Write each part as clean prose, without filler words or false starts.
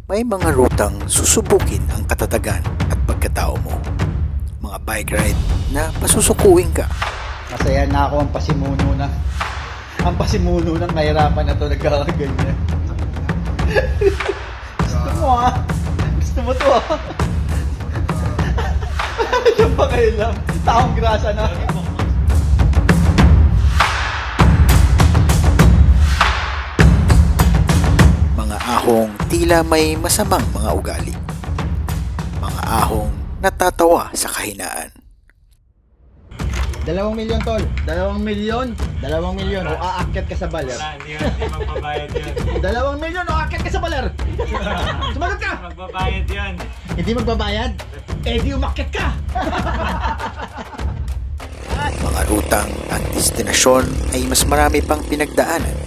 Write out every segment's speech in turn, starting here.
May mga rutang susubukin ang katatagan at pagkatao mo. Mga bike ride na pasusukuin ka. Masaya na ako ang pasimuno na. Ang pasimuno ng kahirapan na ito nagkakaganyan. Gusto mo ah. Gusto mo to ah. Yung pakailam. Taong grasa na. Mga ahong tila may masamang mga ugali. Mga ahong natatawa sa kahinaan. 2 milyon tol. 2 milyon. 2 milyon o aakyat ka sa baler. Hindi magbabayad yun. 2 milyon o aakyat ka sa baler. Sumagot ka. Magbabayad yun. Hindi magbabayad? Eh di umakyat ka. Mga rutang at destinasyon ay mas marami pang pinagdaanan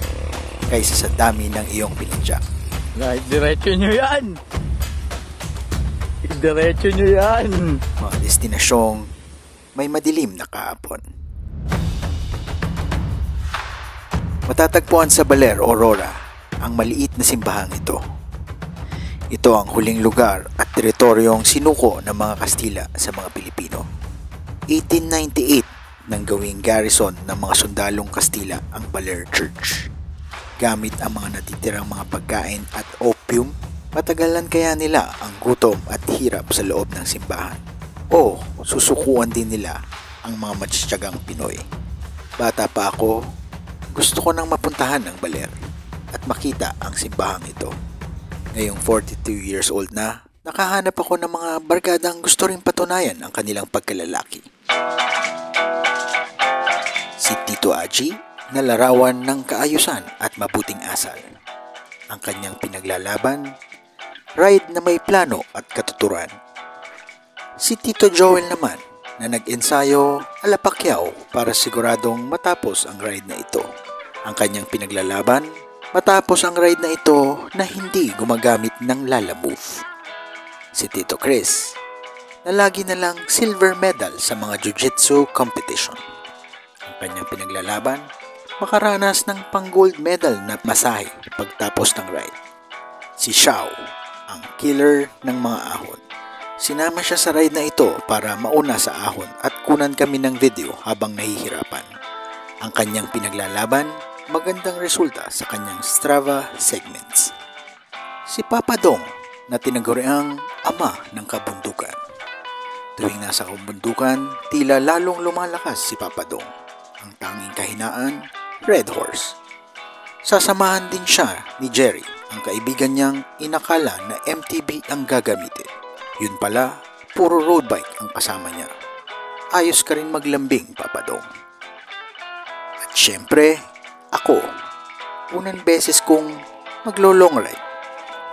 kaysa sa dami ng iyong pinadyak. Right, diretso nyo yan. Diretso nyo yan. Mga destinasyong may madilim na kahapon. Matatagpuan sa Baler, Aurora, ang maliit na simbahang ito. Ito ang huling lugar at teritoryong sinuko ng mga Kastila sa mga Pilipino. 1898 nang gawing garrison ng mga sundalong Kastila ang Baler Church. Gamit ang mga natitirang mga pagkain at opium, matagalan kaya nila ang gutom at hirap sa loob ng simbahan. O susukuan din nila ang mga matitiyagang Pinoy. Bata pa ako, gusto ko nang mapuntahan ang Baler at makita ang simbahang ito. Ngayong 42 years old na, nakahanap ako ng mga barkadang gusto rin patunayan ang kanilang pagkalalaki. Si Tito Aji, na larawan ng kaayusan at mabuting asal. Ang kanyang pinaglalaban, ride na may plano at katuturan. Si Tito Joel naman na nag-ensayo alapakyaw para siguradong matapos ang ride na ito. Ang kanyang pinaglalaban, matapos ang ride na ito na hindi gumagamit ng Lala Move. Si Tito Chris na lagi na lang silver medal sa mga jiu-jitsu competition. Ang kanyang pinaglalaban, makaranas ng pang-gold medal na masahe pagtapos ng ride. Si Xiao, ang killer ng mga ahon. Sinama siya sa ride na ito para mauna sa ahon at kunan kami ng video habang nahihirapan. Ang kanyang pinaglalaban, magandang resulta sa kanyang Strava segments. Si Papa Dong na tinaguriang ama ng kabundukan. Tuwing nasa kabundukan, tila lalong lumalakas si Papa Dong. Ang tanging kahinaan, Red Horse. Sasamahan din siya ni Jerry, ang kaibigan niyang inakala na MTB ang gagamitin. Yun pala, puro road bike ang kasama niya. Ayos ka rin maglambing, Papa Dong. At syempre, ako. Unang beses kong maglo-long ride.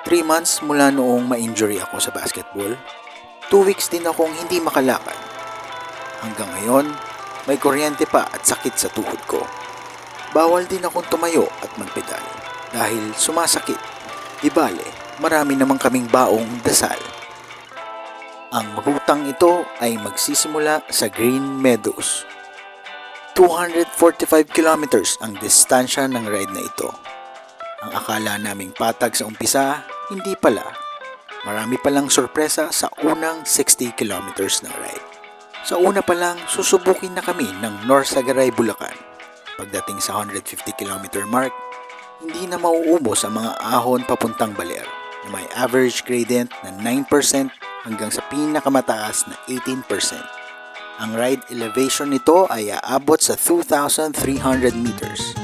3 months mula noong ma-injury ako sa basketball. 2 weeks din akong hindi makalakad. Hanggang ngayon, may kuryente pa at sakit sa tuhod ko. Bawal din akong tumayo at magpedal dahil sumasakit. Di bale, marami naman kaming baong dasal. Ang rutang ito ay magsisimula sa Green Meadows. 245 kilometers ang distansya ng ride na ito. Ang akala naming patag sa umpisa, hindi pala. Marami palang sorpresa sa unang 60 kilometers ng ride. Sa una pa lang, susubukin na kami ng North Sagaray, Bulacan. Pagdating sa 150 km mark, hindi na mauubos ang mga ahon papuntang Baler na may average gradient na 9% hanggang sa pinakamataas na 18%. Ang ride elevation nito ay aabot sa 2,300 meters.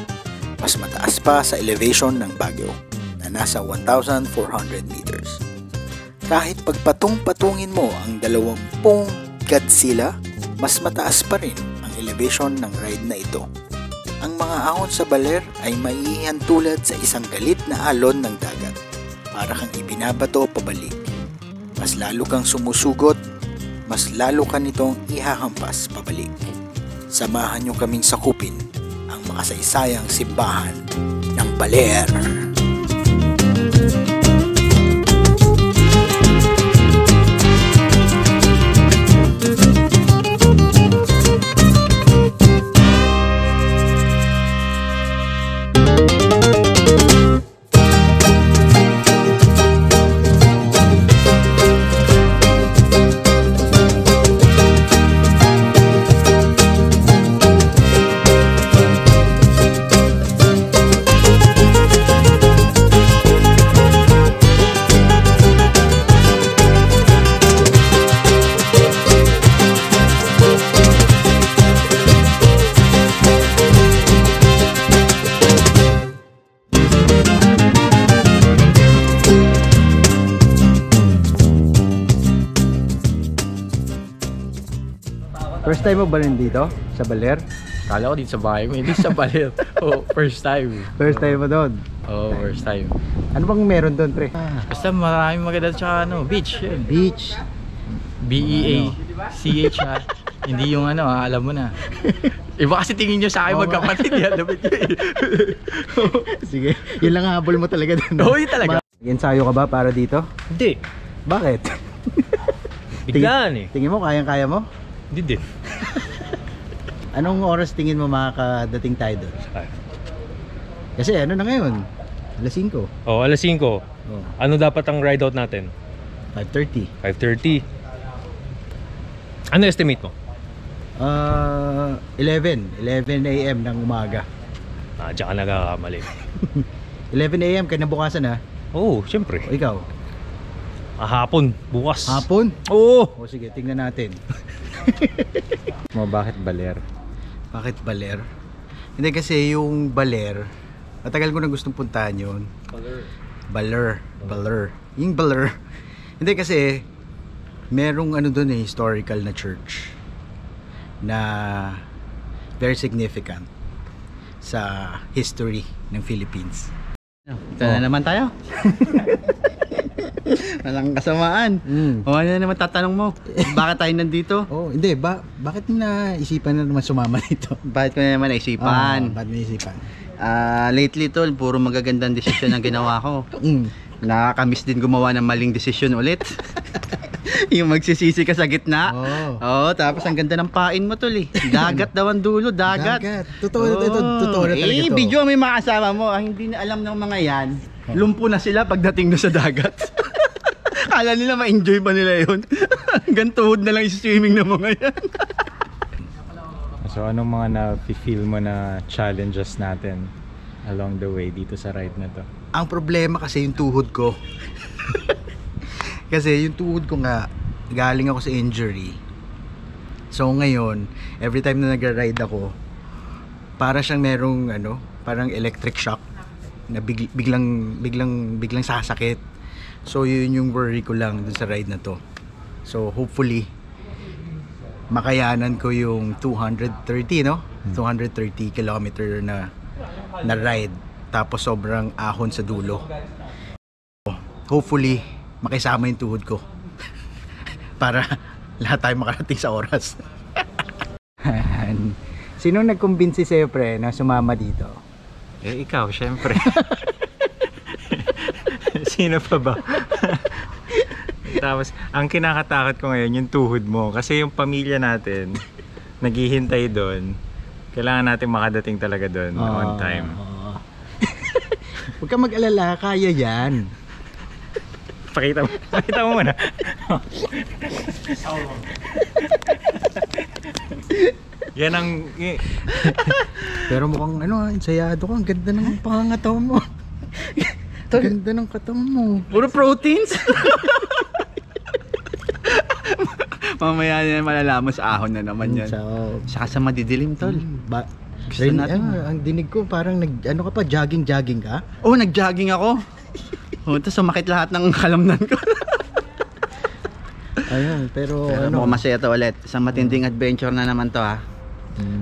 Mas mataas pa sa elevation ng Baguio na nasa 1,400 meters. Kahit pagpatong-patungin mo ang 20 Godzilla, mas mataas pa rin ang elevation ng ride na ito. Ang mga ahon sa Baler ay maiihan tulad sa isang galit na alon ng dagat. Para kang ibinabato pabalik. Mas lalo kang sumusugot, mas lalo ka nitong ihahampas pabalik. Samahan niyo kaming sakupin ang makasaysayang simbahan ng Baler. time mo ba rin dito? Sa Baler? Kala ko dito sa bahay mo, hindi sa Baler. Oh, first time. First time mo doon? Oh, first time. Ano bang meron doon, pre? Basta maraming maganda tsaka ano, beach. Yun. Beach. B-E-A-C-H ha. Hindi yung ano ha, alam mo na. Iba kasi tingin nyo sa akin magkapatid yan. Lapit nyo eh. Sige, yun lang habol mo talaga doon. Oo, yun talaga. Ensayo ka ba para dito? Hindi. Bakit? Biglaan eh. Tingin mo, kayang-kaya mo? Hindi din. Anong oras tingin mo makakadating tayo doon? Kasi ano na ngayon? Alas 5. Oh, alas 5. Oh, Ano dapat ang ride out natin? 5:30. 5:30. Ano estimate mo? 11 a.m. ng umaga. Diyan ka nagkakamali. 11 a.m. kinabukasan ha? Oo, syempre. O ikaw? Hapon, bukas. Hapon? Oo. O sige, tingnan natin. Bakit Baler? Bakit Baler? Hindi kasi yung Baler, matagal ko na gustong puntahan yun. Baler. Yung Baler. Hindi kasi merong ano doon historical na church na very significant sa history ng Philippines. Ito na naman tayo. Walang kasamaan. O ano na naman tatanong mo? Bakit tayo nandito? Hindi. Bakit mo naisipan na naman sumama dito? Bakit ko na naman naisipan? Bakit mo naisipan? Lately tol, puro magagandang desisyon ang ginawa ko. Nakakamiss din gumawa ng maling desisyon ulit. Yung magsisisi ka sa gitna. Oo, tapos ang ganda ng pain mo tol eh. Dagat daw ang dulo, dagat. Totoo na talaga to. Video mo yung mga kasama mo. Hindi na alam ng mga yan. Lumpo na sila pagdating na sa dagat. Kala nila ma-enjoy pa nila yun. Hanggang tuhod na lang swimming ng mga yan. So anong mga na-feel mo na challenges natin along the way dito sa ride na to? Ang problema kasi yung tuhod ko. Kasi yung tuhod ko nga, galing ako sa injury. So ngayon, every time na nagra-ride ako, para siyang merong ano, parang electric shock na biglang sasakit. So yun yung worry ko lang dun sa ride na to. So hopefully makayanan ko yung 230 no? 230 kilometer na ride, tapos sobrang ahon sa dulo. Hopefully makisama yung tuhod ko para lahat tayo makarating sa oras. Sino nagkumbinsi sa'yo pre na sumama dito? Eh ikaw, syempre. Sino pa ba? Tapos, ang kinakatakot ko ngayon yung tuhod mo. Kasi yung pamilya natin, naghihintay doon. Kailangan natin makadating talaga doon on time. Huwag ka mag-alala, kaya yan. Pakita mo muna. Yan ang... Pero mukhang ano, ensayado ka. Ang ganda ng pangangatawan mo. Ganda ng katawan mo. Puro proteins. Mamaya na malalaman sa ahon na naman yan. Saka sa madidilim tol. Gusto natin. Ang dinig ko parang ano ka pa, jogging ka? Oh, nag-jogging ako. Tapos sumakit lahat ng kalamnan ko. Ayun, pero mukhang masaya to ulit. Isang matinding adventure na naman to ha.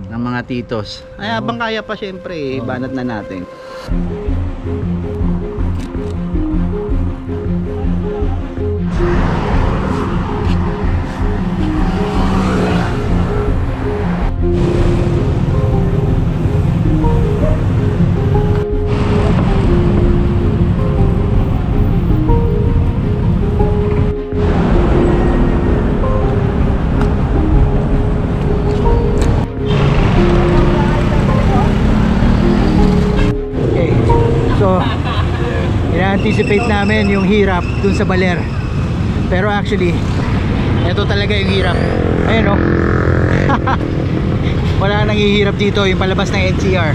Ng mga titos. Ay, habang kaya pa syempre, banat na natin. Ina-anticipate namin yung hirap dun sa Baler. Pero actually, ito talaga yung hirap. Ayun o. Wala nang hihirap dito yung palabas ng NCR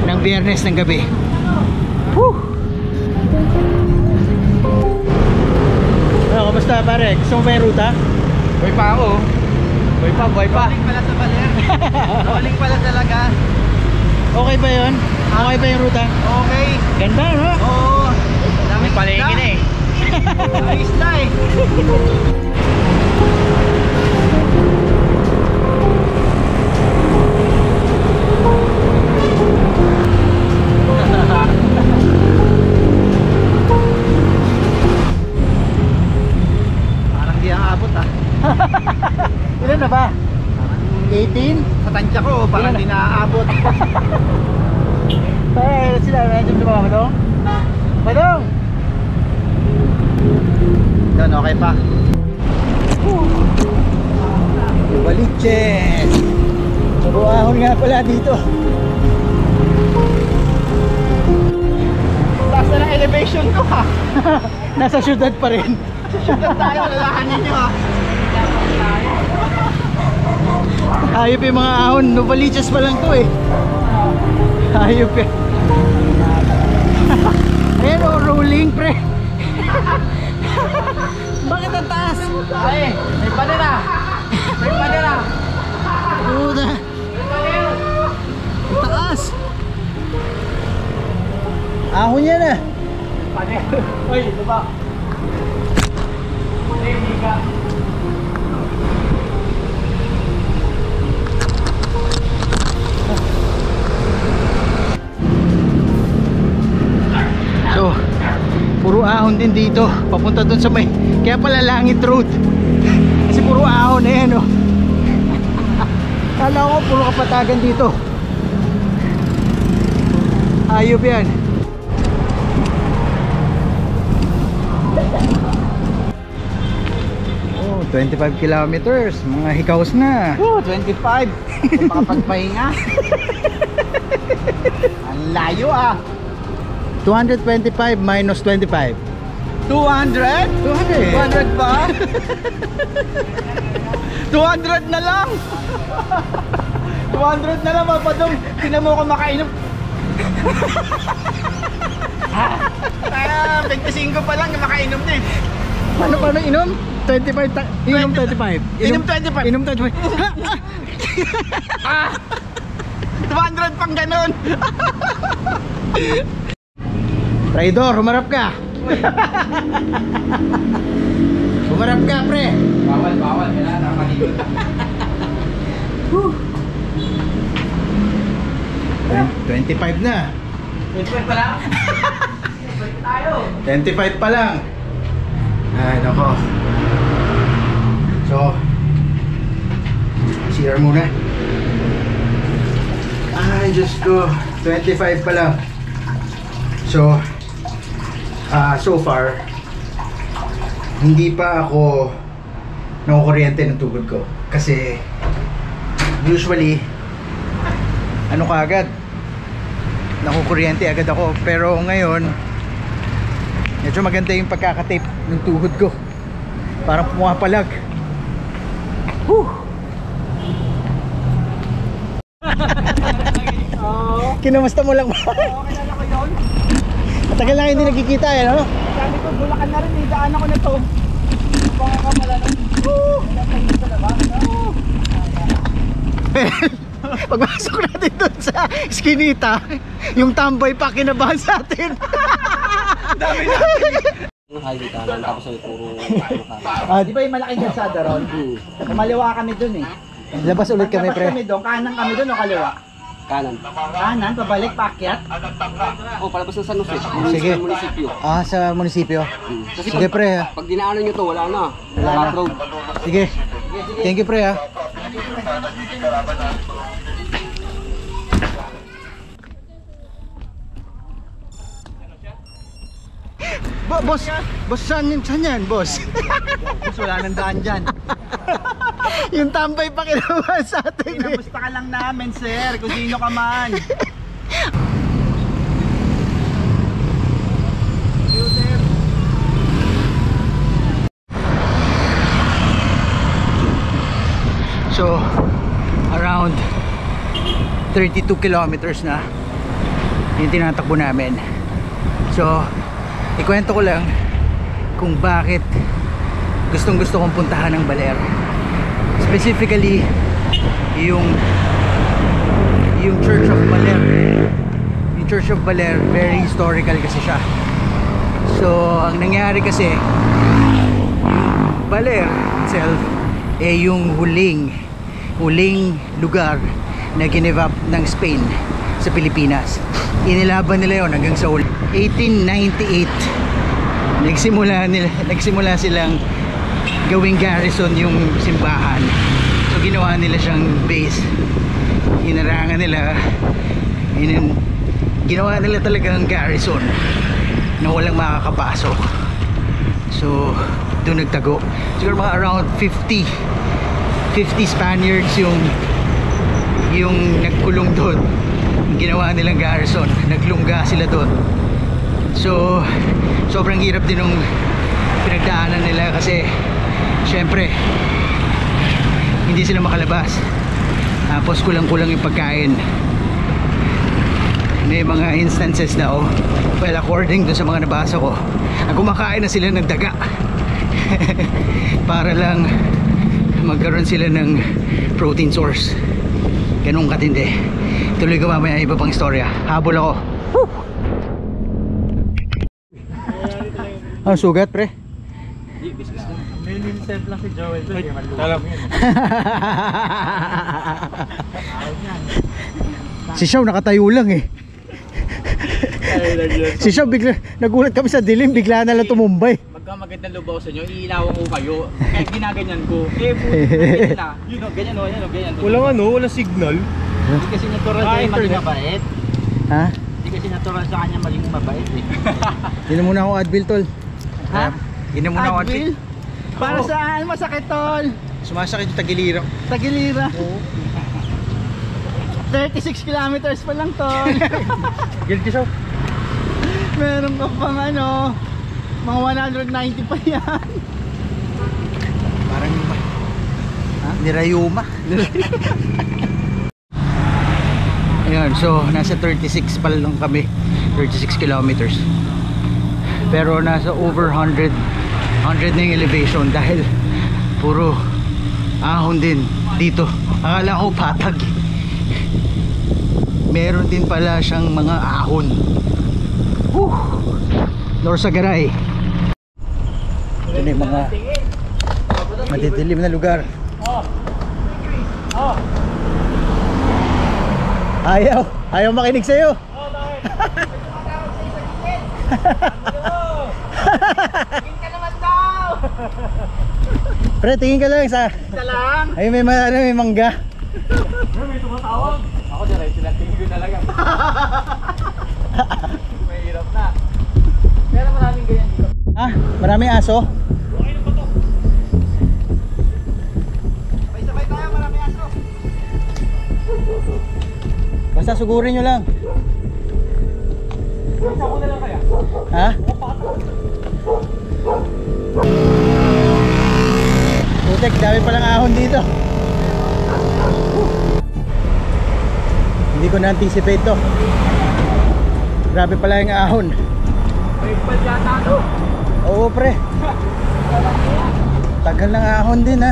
ng Biyernes ng gabi. Whew! Ano, kamusta pare? Gusto mo ba yung ruta? Boy pa ako. Boy pa. Rolling pala sa Baler. Rolling pala talaga. Okay ba yun? Okay ba yung ruta? Okay. Ganda no? Oo. Daming palengke na eh. Ayos na eh. ba, Madong? Madong! Doon, okay pa. Baliches! Mabuahon nga pala dito. Taas na ng elevation ko ha. Nasa syudad pa rin. Syudad tayo, lalahanin nyo ha. Hayop yung mga ahon. Novaliches pa lang to eh. Hayop eh. Ayan o, rolling pre. Bakit ang taas? Ay, may panera. May panera. Puta. Ang taas. Ahon yan ah. Panera. Uy, ito ba? Panera. So, puro ahon din dito. Papunta dun sa may, kaya pala Langit Road. Kasi puro ahon na yan oh. Kala ko puro kapatagan dito. Ayop yan. Oh, 25 kilometers. Mga hikaws na. 25. Kung makapagpahinga. Ang layo ah. 225 minus 25. 200? 200. 200 pa? 200 na lang. 200 na lang Papadong. Tinan mo ko makainom. 25 pa lang makainom na eh. Paano inom? 25 inom 25. Inom 25. Inom 25. 200 pang ganun. Traidor, humarap ka. Humarap ka, pre. Bawal. Kailangan na maligot. 25 na. 25 pa lang? Tayo. 25 pa lang. Ay, nako. So, CR muna. Ay, Diyos ko. 25 pa lang. So, so far, hindi pa ako nakukuryente ng tugod ko. Kasi, usually, ano ka agad? Nakukuryente agad ako. Pero ngayon, medyo maganda yung pagkakatape ng tuhod ko. Parang pumapalag. Kinamusta mo lang ba? Kilala ko yun. Matagal lang hindi nagkikita eh, no? Sabi ko, Bulacan na rin eh. Daan ako na to. Baka ka pala nun. Pagpasok natin doon sa Eskinita, yung tambay pa kinabahan sa atin. Dami natin. Nakikitanan tapos ay puro Di ba yung malaking kalsada ron? Kumaliwa kami dun eh. Labas ulit kami, Pagkabas pre. kami doon, kanan kami doon o kaliwa? kanan. Kanan, pabalik, paakyat. O, palabas ng San Jose. Sige. Sa munisipyo. Ah, sa munisipyo. Kasi Sige, pre, ha? pag dinaanan nyo to, wala na. Wala na. Back road. Sige. Thank you, pre, ha? Boss, saan yan, boss? Boss, wala nang daan dyan. Yung tambay pa kinabahan sa atin, eh. Kinamusta ka lang namin, sir, kung sino ka man. So, around 32 kilometers na yung tinatakbo namin. So, ikwento ko lang kung bakit gustong gusto kong puntahan ng Baler. Specifically, yung Church of Baler. Yung Church of Baler, very historical kasi siya. So, ang nangyari kasi, Baler itself, yung huling lugar na give up ng Spain sa Pilipinas. Inilaban nila yon hanggang sa 1898. Nagsimula silang gawing garrison yung simbahan. So ginawa nila siyang base. Inarangan nila ginawa nila talagang garrison na walang makakapasok. So doon nagtago. Siguro mga around 50 Spaniards yung nagkulong doon. Ginawa nilang garrison, naglungga sila doon. So sobrang hirap din nung pinagdaanan nila kasi syempre hindi sila makalabas, tapos kulang-kulang yung pagkain. May mga instances na well, according dun sa mga nabasa ko, kumakain na sila ng daga para lang magkaroon sila ng protein source. Ganun katindi. Tuloy ko mamaya iba pang istorya. Habol ako. Ang sugat, pre? Minimum lang si Joel. Si Shaw nakatayo lang eh. Si Shaw bigla, nagulat kami sa dilim, bigla na lang tumumbay. Magka magandang lubaw sa inyo, iilawan ko kayo. Kahit ginaganyan ko. Buti na. Yun o, ganyan o, ganyan. Walang signal. Hindi kasi natural sa kanya maging mabait. Ha? Hindi kasi natural sa kanya maging mabait eh. Inom muna ako Advil, tol. Ha? Inom muna ako Advil. Para saan? Masakit, tol. Sumasakit yung tagilira. Tagilira. 36 kilometers pa lang, tol. Guilty Shaw. Meron ka pang ano, mga 190 pa yan. Parang nirayuma. Ayun, so nasa 36 pa lang kami. 36 kilometers. Pero nasa over 100 na yung elevation dahil puro ahon din dito. Akala ko patag. Meron din pala siyang mga ahon. Norsagaray. Ito na yung mga madidilim na lugar. Ayaw makinig sa'yo. Tingin ka naman daw. Pre, tingin ka lang sa... Tingin ka lang. Ay, may mangga. May tumatawag. Ako diray sila, tingin ko talaga. May hirap na. Pero maraming ganyan dito. Ah, maraming aso? Sabay-sabay tayo, maraming aso. Basta sugurin nyo lang. Isa ko na lang kaya. Ha? Putek, dami palang ahon dito. Hindi ko na-anticipate to. Grabe pala yung ahon. May bal yata to. Oo, pre. Tagal ng ahon din, ha.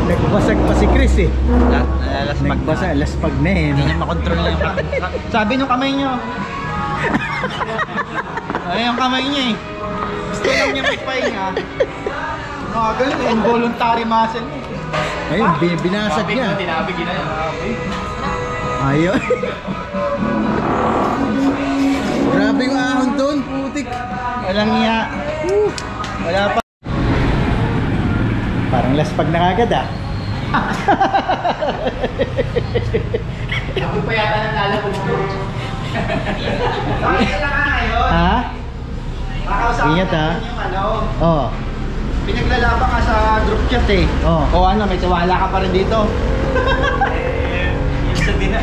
Nagbasag pa si Chris eh. Magbasa, laspag na eh. Hindi niya makontrol na yung sabi nung kamay niyo. Ay, yung kamay niya eh. Gusto lang niya magpahinga. Mga ganun eh, involuntary muscle eh. Ayun, binasag niya. Tinabig na yun. Ayun. Grabe yung ahon doon, putik. Walang niya. Wala pa. Parang laspag na kagad ah. Ako pa yata nang lalabog mo. Bakit na nga ngayon? Ha? Makausapin Ingat, ha? natin yung ano. Oo. Pinaglalaban ka sa group chat eh. Oo. O ano, may tiwala ka pa rin dito. Yung sabi na,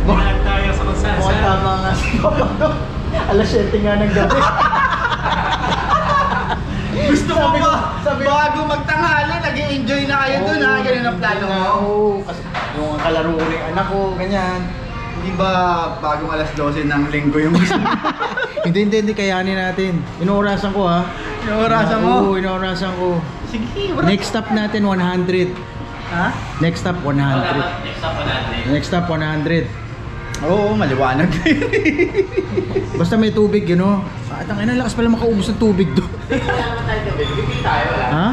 bumalag tayo sa kung saan. Mukhang tama nga. Alas 7 nga ng gabi. Gusto mo ba? Bago magtanghali, nag-i-enjoy na kayo dun ha? Ganun ang plano mo. Oo, kasi yung kalaro ko ng anak ko, ganyan. Hindi ba bagong alas 12 ng linggo yung gusto mo? Hindi, kayanin natin. Inuurasan ko ha. Inuurasan mo? Oo, inuurasan ko. Sige, Next stop natin 100. Ha? Next stop 100. Next stop 100. Oo, maliwanag. Basta may tubig, you know. Ang ina, lakas pala makaubos ng tubig doon. Wala naman tayo tubig. Bibig tayo, wala. Ha?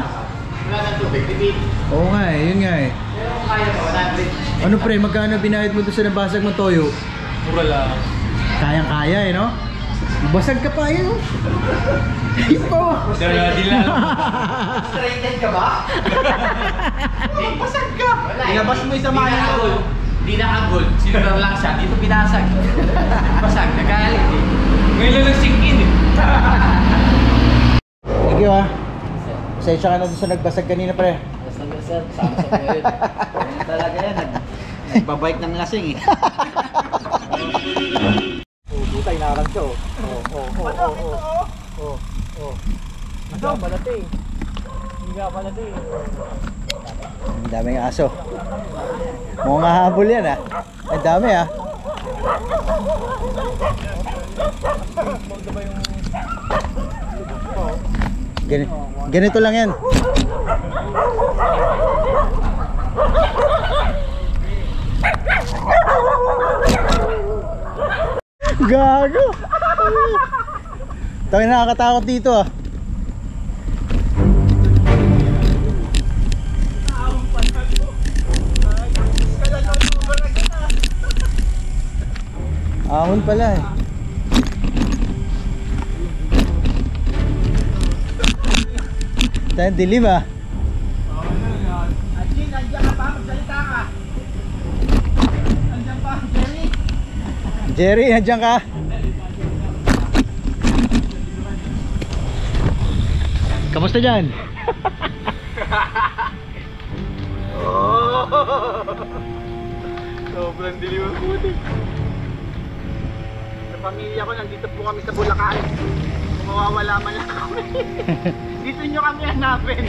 Wala nang tubig, bibig. Oo nga eh, yun nga eh. Pero kaya mo, 100. Ano pre, magkano binayad mo doon sa nabasag mong toyo? Mura lang. Kayang-kaya eh, no? Basag ka pa yun. Ayun pa. Di lang. Stranded ka ba? Basag ka! Ilabas mo yung sa mga gold. Di naka-gold. Silver lang siya. Dito binasag. Basag. Nagalit eh. Ngayon lang nag-sink in eh. Thank you ah. Pasensya ka na doon sa nagbasag kanina pre. Sir, sama sa ngayon. Talaga yan. Nagbabike ng lasing eh. Butay na lang siya. Ang daming aso. Mga habol yan ah. Ang dami ah. Ganito lang yan. Gago. Tayo nakakatakot dito ah. Ahon pala eh. Tayo dilim ah. Jerry, nandiyan ka? Kamusta dyan? Sobrang dilim ang putik. Sa pamilya ko, nandito po kami sa Bulacan. Kung mawawala man lang kami. Dito nyo kami hanapin.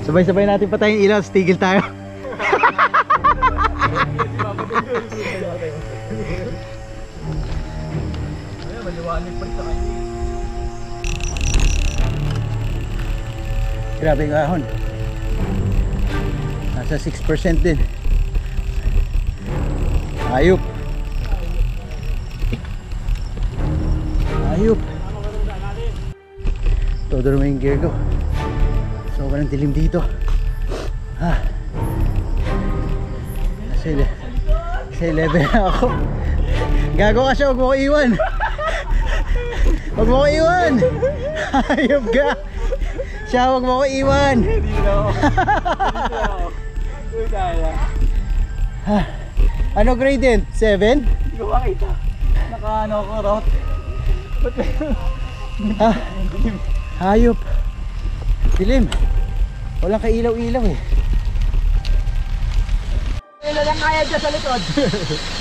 Sabay-sabay natin patayin ilaw, tigil tayo. Grabe yung ahon. Nasa 6% din. Ayup. Ayup. Todo naman yung gear ko. So walang dilim dito. Sa 11 na ako. Gago ka siya, huwag mo ko iwan. Huwag mo ko iwan. Ayup ka. Siya, huwag mo ko iwan. Ano grade din? 7? Hindi ko makita. Naka-ano ko route. Hayop. Dilim. Walang kailaw-ilaw eh. Ilan lang kaya dyan sa likod?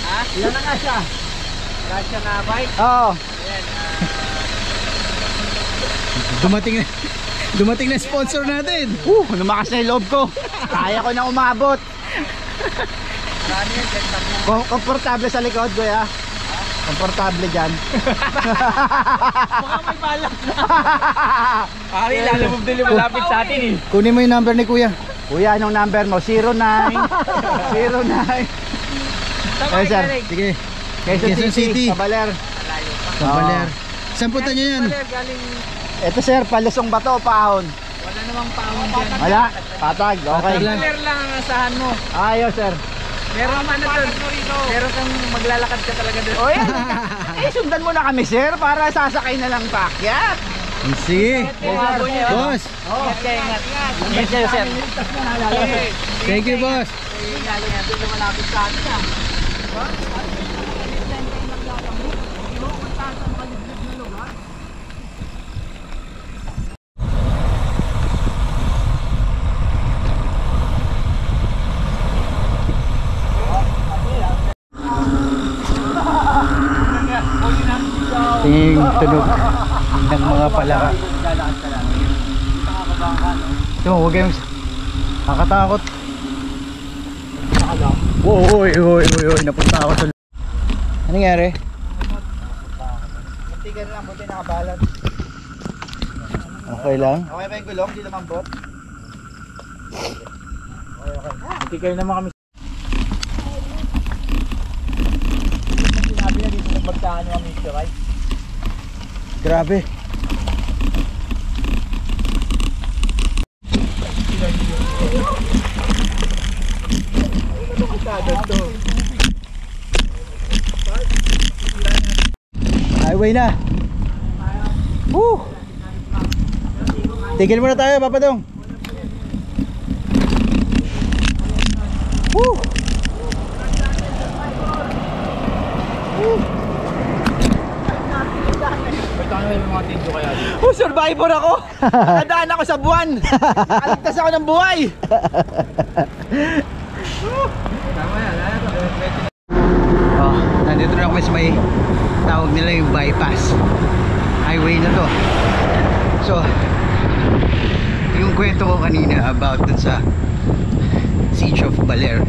Ha? Ilan na nga siya? Kasya na bike? Oo. Dumating na sponsor natin. Lumakas na yung loob ko. Kaya ko na umabot. Komportable sa likod, kuya. Komportable dyan. Baka may balak na. Ari, lalabog din malapit sa atin eh. Kunin mo yung number ni kuya. Kuya, anong number mo? 09 09. Ay, sir. Sige. Quezon City. Kabaler. Kabaler. Saan punta nyo yan? Ito sir, palusong bato o paahon? Wala namang paon dyan. Wala. Patag. Okay. Patag lang. Clear lang ang asahan mo. Ayos sir. Meron ano doon. Meron kang maglalakad ka talaga doon. O yan. Sundan mo na kami sir para sasakay na lang paakyat. Sige. Bago niya. Boss. Ingat kayo, ingat. Ingat kayo, sir. Thank you, boss. Doon na malapit sa atin ah. Tingin yung tunog ng mga palaka. Ito, huwag kayong nakakatakot. Uy, napunta ako sa... Ano nangyari? Tigan lang, buti nakabalance. Okay lang. Okay ba yung gulong? Di naman bot? Hindi kayo naman kami. Sinabi na dito nagbagtaan yung Mr. Right? Grabe. highway na. Woo! Tigil muna tayo, Papa Dong. Woo! Oh, survivor ako! Nakadaan ako sa buwan! Nakaligtas ako ng buhay! Oh, nandito na kami sa may tawag nila yung bypass highway na to. So yung kwento ko kanina about dun sa Siege of Baler,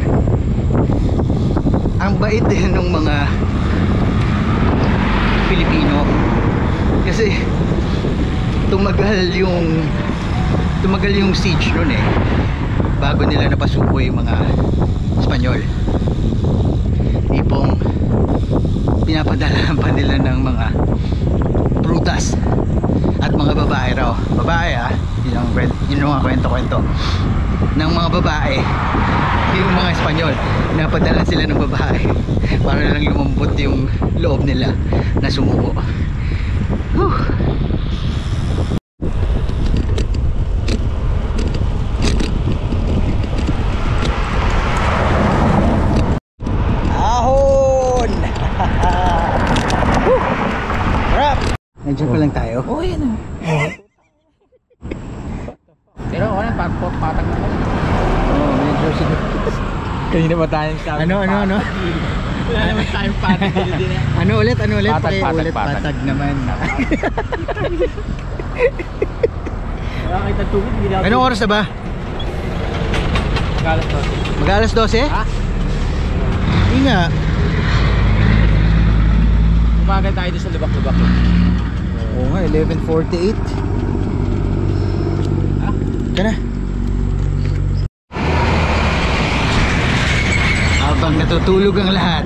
ang bait din ng mga Pilipino kasi tumagal yung siege nun eh, bago nila napasuko yung mga Espanyol. Tipong pinapadala pa nila ng mga prutas at mga babae raw. Babae yun ang mga kwento-kwento ng mga babae. Yung mga Espanyol, napadala sila ng babae para lang lumambot yung loob nila na sumuko. Whew. Ahon! Rap! Nandiyan pa lang tayo. Oo, yan o. Pero ako na, patag na ako. Medyo siguro. Kanina ba tayong sabi? Ano? Wala naman tayong patag din eh. Ano ulit? Patag, patag. Patag naman. Nakakita tubig, hindi na. Anong oras na ba? Galas to. Mag-alas 12? Ha? Hindi nga. Umaga tayo doon sa lubak-lubak. Oo nga, 11:48. Ha? Ka na. Habang natutulog ang lahat,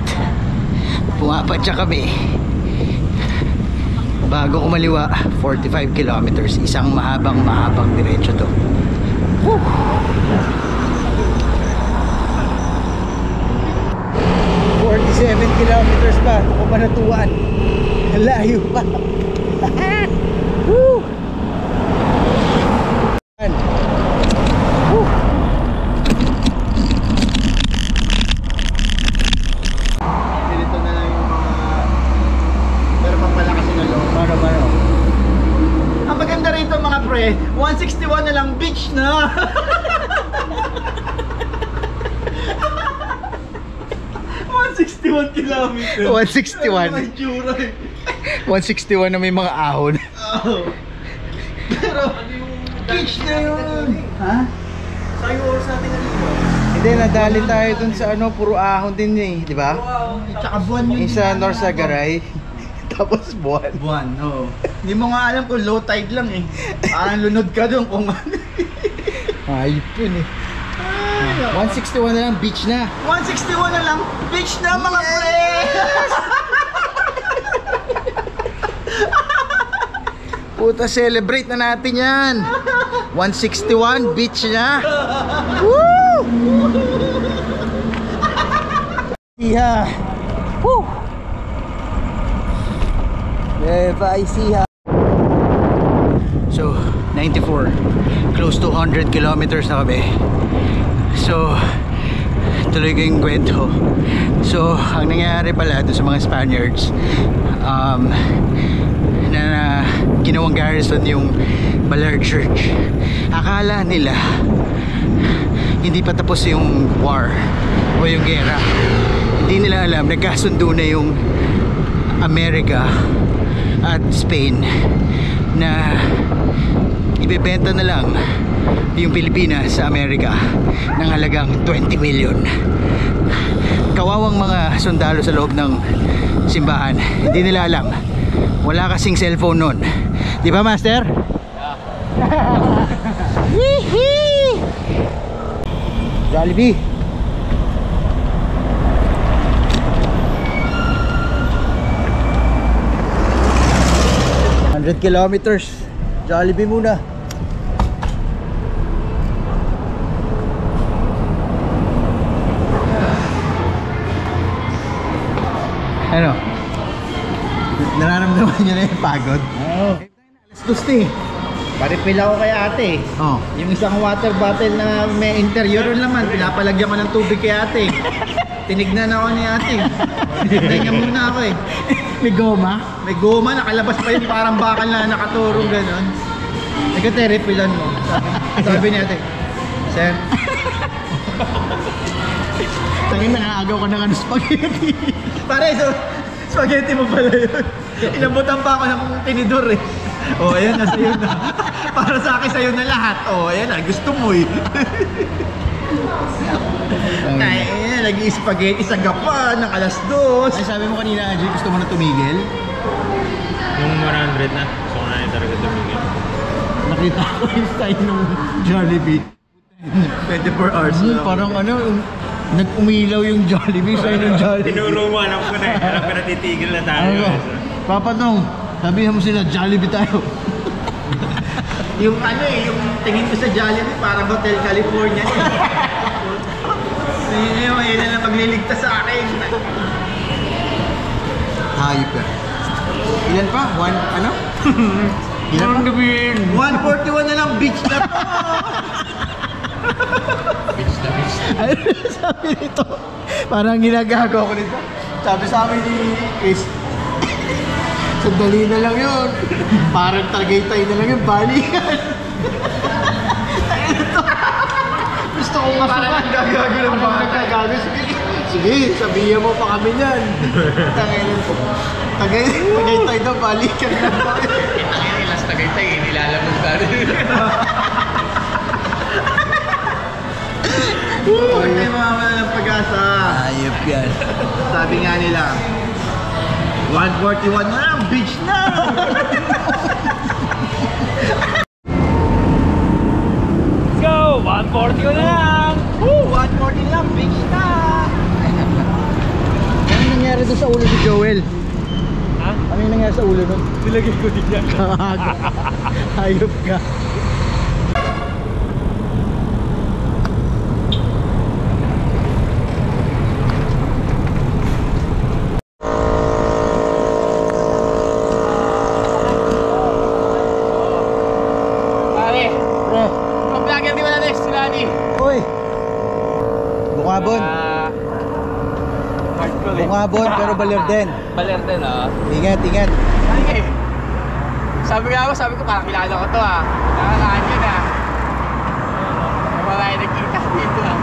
pumapadya kami. Bago kumaliwa, 45 kilometers. Isang mahabang diretso to. Woo! 47 kilometers pa. Ito ko Banatuan. Layo pa. Woo! Woo! Dito na lang yung mga pero papalakas na loob. Paano? Ang maganda rito mga pre, 161 na lang beach na. 161 kilometers. 161. 161 na may mga ahon. Pero, beach na yun. Ha? Sayang oras natin na dito. Hindi, nadali tayo dun sa ano, puro ahon din eh, di ba? Tsaka buwan yun. Yung sa Norsagaray. Tapos buwan. Buwan, oo. Hindi mo nga alam kung low tide lang eh. Parang lunod ka doon kung Ayop yun eh. 161 na lang, beach na. 161 na lang, beach na mga pre! Puta, celebrate na natin yan. 161, beach na. Woo! Yeah. Woo! If I see her. So, 94. Close to 100 kilometers na kami. So, tuloy ko yung kwento. So, ang nangyayari pala doon sa mga Spaniards, na ginawang garrison yung Baler Church. Akala nila hindi pa tapos yung war o yung gera. Hindi nila alam, nagkasundo na yung Amerika at Spain na ibebenta na lang yung Pilipinas sa Amerika ng halagang 20 million. Kawawang mga sundalo sa loob ng simbahan, hindi nila alam, wala kasing cellphone nun, di ba master? Yee-hee! Jollibee. Kilometers. Jollibee muna. Ano? Nararamdaman naramdaman niyo na yung pagod? Oo. Alas 2 eh. Paripil ako kay ate. Oh. Yung isang water bottle na may interior naman, pinapalagyan ko ng tubig kay ate. Tinignan ako ni ate. Tinignan muna ako eh. May goma? May goma, nakalabas pa yun parang bakal na nakaturong gano'n. Ikaw refilan mo. Sabi ni ate, Sir, Tangin, nakaagaw ka ng spaghetti. pare, so, spaghetti mo pala yun. Inabutan pa ako ng tinidor eh. Oh, ayan na, sa'yo na. Para sa akin, sa'yo na lahat. Oh, ayan na, gusto mo eh. Ayan, nag-i-spaghetti sa gapa ng alas 2. Ay, sabi mo kanina, Ajay, gusto mo na tumigil? Yung 100 na. So, na talaga tumigil. Nakita ko yung style ng Jollibee. 24 hours lang. Parang ano, nag-umilaw yung Jollibee, style ng Jollibee. Tinuro mo, alam ko na eh. Alam ko na titigil na tayo. Papa Tong, sabihan mo sila, Jollibee tayo. Yung ano eh, yung tingin ko sa Jollibee, parang Hotel California. Yun na lang magliligtas sa akin. Hayop ka. Ilan pa? Ano? Ilan pa? Gabihin. 141 na lang, beach na to. Ano sabi nito? Parang ginagago ako nito. Sabi sa amin ni Chris, sandali na lang yun. Parang Tagaytay na lang yung balikan. Gusto kong masukan. Parang nagagago ng nagagago. Sige, sabihan mo pa kami yan. Tagaytay daw, balikan na ba? Tangin, last Tagaytay, nilalamog ka rin. Huwag tayo mamamala ng pag-asa. Ayop yan. Sabi nga nila, 141 na lang, beach na! Let's go! 140 na lang! Woo! 140 lang, beach na! Ano nangyari doon sa ulo ni Joel? Ha? Ano yung nangyari sa ulo nun? Nilagay ko din yan. Hayop ka. Pare, Pre, mag-vlogger di ba natin si Lani? uy. Bukabon. Hardcore eh. Bukabon pero baler din. Baler din ah. Ingat, ingat. Sige. Sabi ko parang kilala ko to ah. Nakakaan yun ah. Wala tayo nagkita dito ah.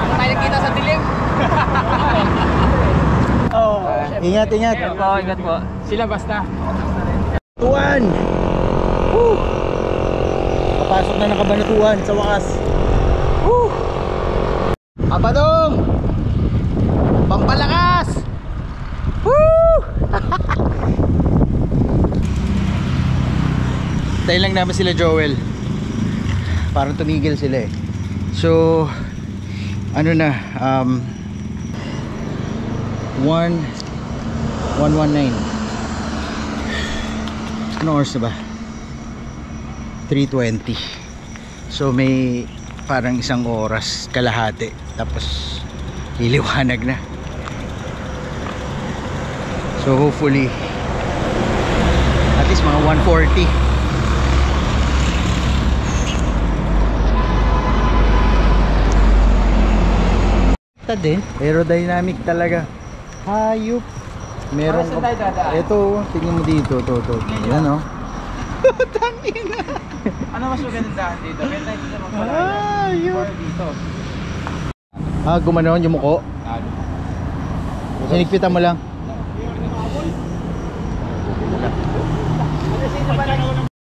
Wala tayo nagkita sa dilim. Ingat, ingat. Ingat po. Sila basta. Tuan. Woo! Papasok na ng Kabanatuan sa wakas. Woo! Abadong! Pampalakas! Woo! Tayo lang naman sila Joel. Parang tumigil sila eh. So, ano na, 1:19. Anong oras na ba? 3:20. So may parang isang oras kalahati. Tapos liliwanag na. So hopefully at least mga 1:40. Ito din, aerodynamic talaga. Hayop. Meron Saan tayo dadaan? ito, tingnan mo dito, to. Yan oh. Ano mas maganda dito? Kaya tayo dito Hayop. dito. Ah, gumanon yung muko. Sinigpitan mo lang.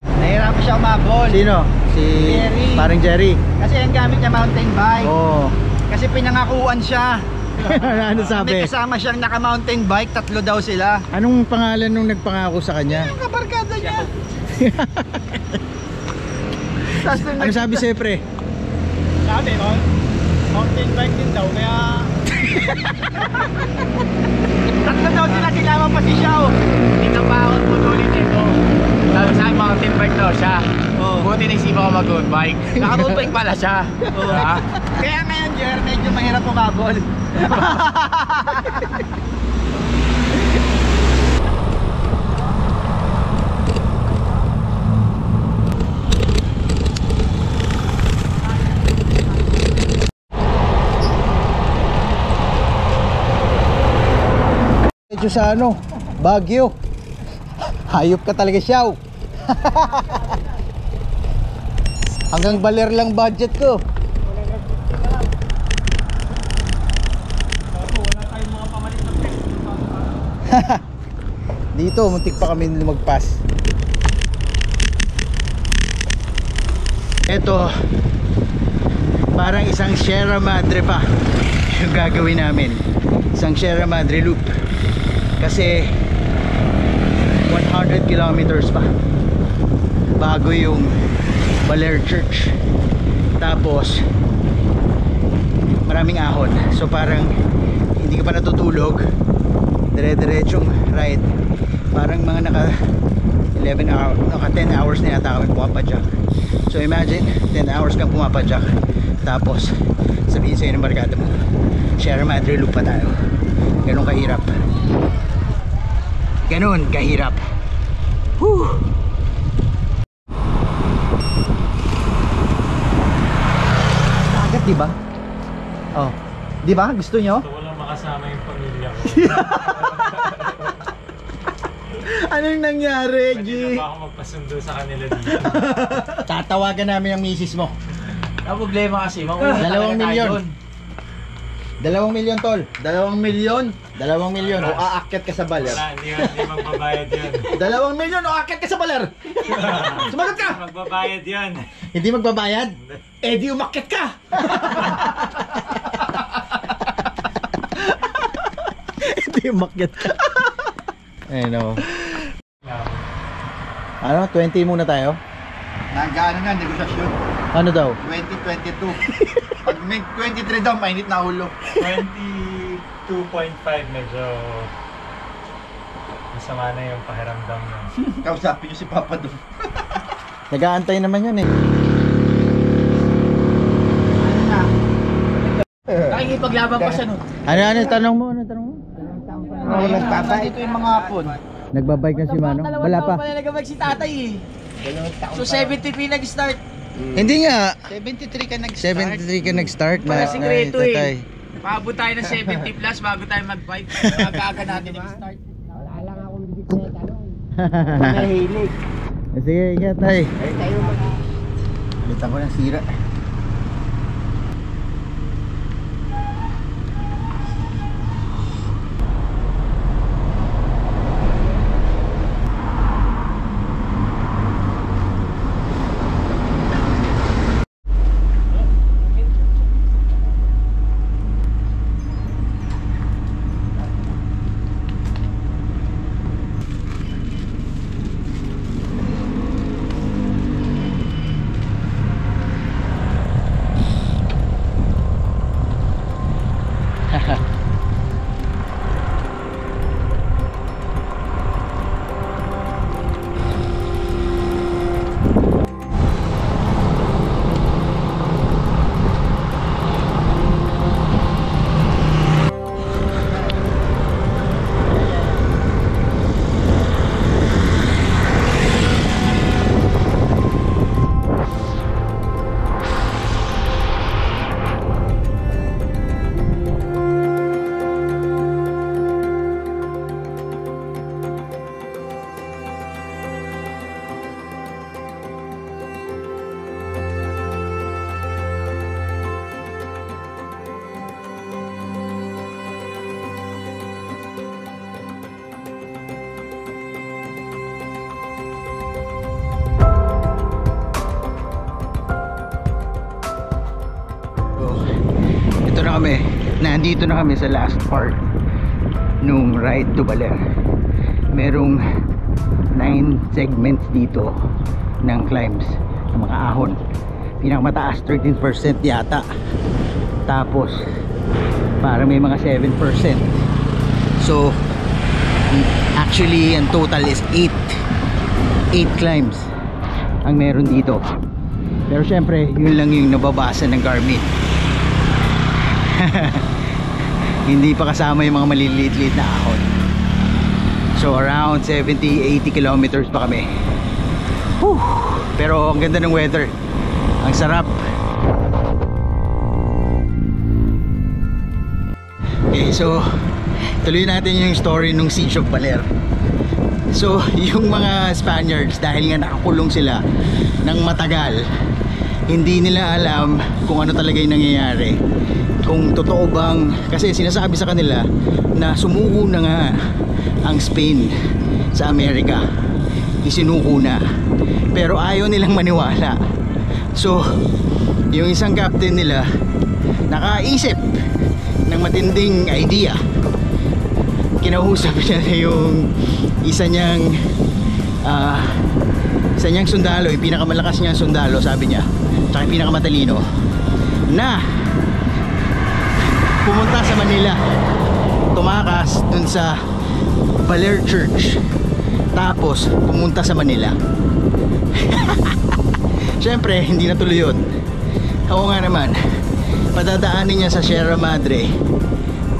Nahirapan siya umabol. Sino? Si Jerry. Paring Jerry. Kasi ang gamit niya mountain bike. Oo. Kasi pinangakuan siya. Ano May sabi? kasama siyang naka-mountain bike, 3 daw sila. Anong pangalan nung nagpangako sa kanya? Yung kabarkada niya. Ano sabi sa'yo, pre? Sabi ko, mountain bike din daw, kaya... 3 daw sila, kailangan pa si Xiao. Tinapakot mo ulit ito. Sabi sa akin, mountain bike daw siya. Oo. Buti naisipan ko mag-road bike. Naka-road bike pala siya. Diba? Kaya ngayon, Jer, medyo mahirap umabol. dire-diretso sa ano, Baguio. Hayop ka talaga, Xiao. Hanggang Baler lang budget ko. Dito, muntik pa kami lumagpas. Ito, parang isang Sierra Madre pa yung gagawin namin. Isang Sierra Madre loop. Kasi 100 kilometers pa bago yung Baler Church. Tapos maraming ahon. So parang hindi ka pa natutulog. Dire-diretsong ride. Parang mga naka 11 hours, naka 10 hours na yata kami pumapadyak. So imagine 10 hours kang pumapadyak. Tapos sabihin sa'yo ng barkada mo, Sierra Madre loop pa tayo. Ganun kahirap. Ganun kahirap. Whew. Dagat, diba? Oh, diba? Gusto nyo? Gusto ko lang makasama yung pamilya ko. Anong nangyari, G? Pwede na ba ako magpasundo sa kanila dito? Tatawagan namin ang misis mo. Ang problema kasi, mauna 2 milyon. doon. 2 milyon, tol. 2 milyon? 2 milyon. O aakyat ka sa Baler. Wala, hindi magbabayad yun. 2 milyon o aakyat ka sa Baler. Sumagot ka! Magbabayad yun. Hindi magbabayad? Eh di umakyat ka! Hindi umakyat ka. Ayun o. Ano? 20 muna tayo? Nag-ano na, negosasyon. Ano daw? 2022. Pag may 23 daw, mainit na ulo. 22.5 medyo masama na yung pakiramdam mo. Kausapin nyo si Papa doon. Nag-aantay naman yan eh. Nakikipaglaban pa siya nun. Ano tanong mo? Ano tanong mo? Nagtatay. Dito yung mga hapon. Nagbabike na si Mano? Wala pa. Wala nagabag si tatay eh. So 70p nag-start. Hindi nga. 73 ka nag-start. 73 ka nag-start. Wala sikreto eh. tatay. Paabot tayo ng 70 plus bago tayo mag-bike. Mag-aga natin mag-start. Mahilig. Sige, ingat tay. Bita ko ng sira. Nandito na kami sa last part nung ride to Baler. Merong 9 segments dito ng climbs ng mga ahon. Pinakamataas 13% yata. Tapos parang may mga 7%. So actually ang total is 8 climbs ang meron dito. Pero syempre yun lang yung nababasa ng Garmin. Hindi pa kasama yung mga maliliit-liit na ahon. So around 70-80 kilometers pa kami. Whew. Pero ang ganda ng weather. Ang sarap. Okay, so tuloy natin yung story nung Siege of Baler. So yung mga Spaniards, dahil nga nakakulong sila ng matagal, hindi nila alam kung ano talaga yung nangyayari, kung totoo bang, kasi sinasabi sa kanila na sumuko na nga ang Spain sa Amerika, isinuko na, pero ayaw nilang maniwala. So yung isang captain nila nakaisip ng matinding idea. Kinausap niya yung isa niyang sundalo, yung pinakamalakas niyang sundalo, sabi niya, tsaka yung pinakamatalino, na pumunta sa Manila, tumakas dun sa Baler Church, tapos pumunta sa Manila. Syempre hindi natuloy yun. Oo nga naman, padadaanin niya sa Sierra Madre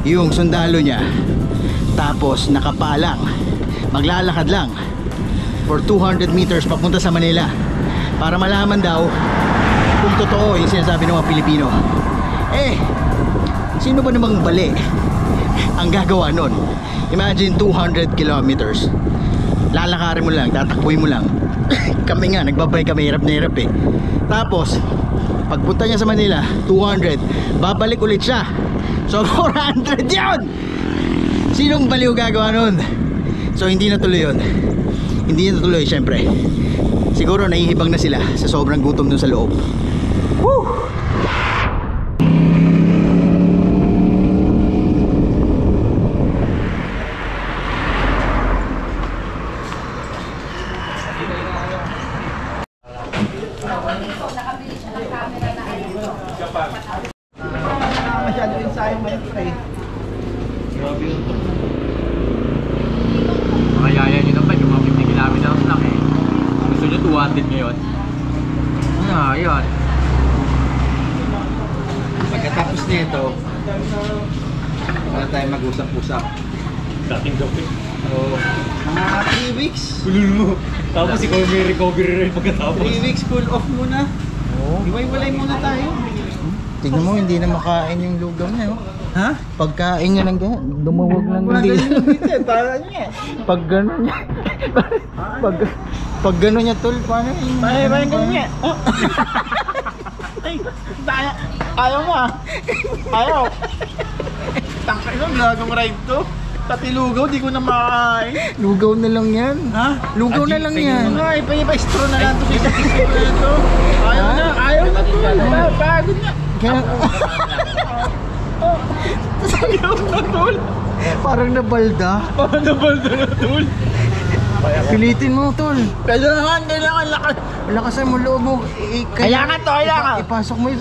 yung sundalo niya, tapos nakapalang maglalakad lang for 200 meters papunta sa Manila para malaman daw kung totoo yung sinasabi ng mga Pilipino. Eh, sino ba namang bali ang gagawa nun? Imagine 200 kilometers, lalakarin mo lang, tatakbuhin mo lang. Kami nga, nagbabay kami, hirap na hirap eh. Tapos pagpunta niya sa Manila, 200, babalik ulit siya, so 400 yun. Sinong baliw gagawa nun? So hindi natuloy yun. Hindi natuloy, syempre. Siguro nahihibang na sila sa sobrang gutom dun sa loob. Woo! Masyado ensayo mo yung pre. Grabe yun. Mga yaya nyo naman, yung mga 50 kilometers lang eh. Gusto nyo 200 ngayon? Ano, yun. Pagkatapos nito, wala tayong mag-usap-usap. Dating gawin. Oo. Mga 3 weeks. Kulul mo. Tapos ikaw may recovery rin pagkatapos. 3 weeks cool off muna. Oo. Iway-walay muna tayo. Tignan mo, hindi na makain yung lugaw niya, oh. Ha? Pagkain niya ng ganyan, dumawag lang Wala hindi. ganyan dito eh, para niya. Pag gano'n niya, pag gano'n niya tol, paano yung... Parang ganyan. Ay, ayaw mo ah. Ayaw. Tangkay lang, lagong ride to. Pati lugaw, di ko na makakain. Lugaw na lang yan. Ha? Lugaw na lang yan. Ay, pa-straw na lang to. Isa-isa na to. Ayaw na, ayaw na to. Pagod na. Kaya, Ayaw na tol. parang nabalda. Parang nabalda na tol. Pilitin mo tol. Kailangan lakas. Lakasan mo loob mo. Kailangan to, kailangan. Ipasok mo yung...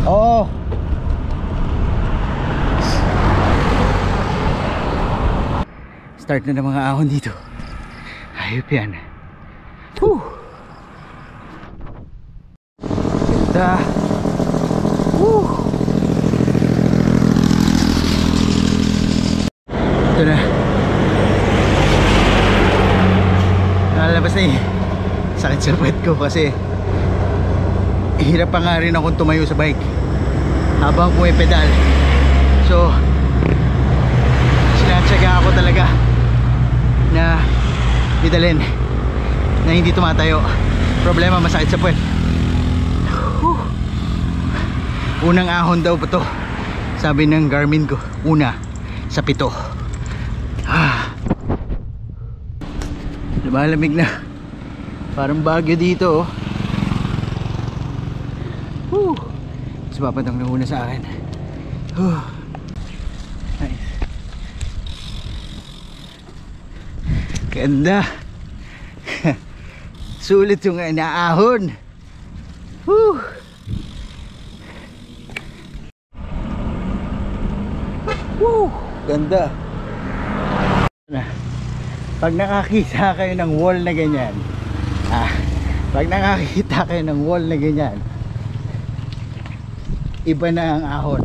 Oo. Start na ng mga ahon dito. Hayop yan. Whew. Ganda. Whew. Ito na. Nalalabas na eh. Sakit sa puwet ko kasi hirap pa nga rin akong tumayo sa bike habang pumipedal. So sinatsaga ako talaga na idalhin na hindi tumatayo. Problema, masakit sa puwet. Unang ahon daw po to, sabi ng Garmin ko. Una sa 7. Lumalamig na. Parang bagyo dito, oh. Mas papatang na una sa akin. Nice. Ganda. Sulit yung inaahon. Ganda. Pag nakakita kayo ng wall na ganyan, pag nakakita kayo ng wall na ganyan, iba na ang ahon.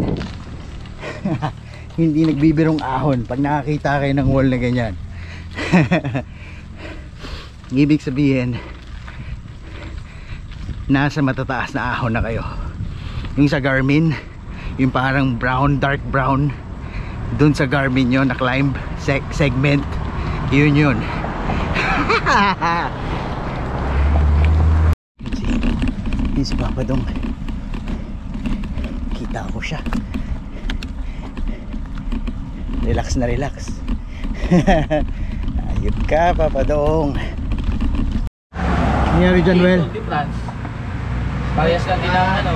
Hindi nagbibirong ahon pag nakakita kayo ng wall na ganyan. Ibig sabihin nasa matataas na ahon na kayo. Yung sa Garmin, yung parang brown, dark brown, dun sa Garmin yun na climb segment, yun. Yun si Papa Dong, kita ko siya. Relax na relax. Ayun ka, Papa Dong. Nangyari dyan, Well? Parehas lang din ang ano.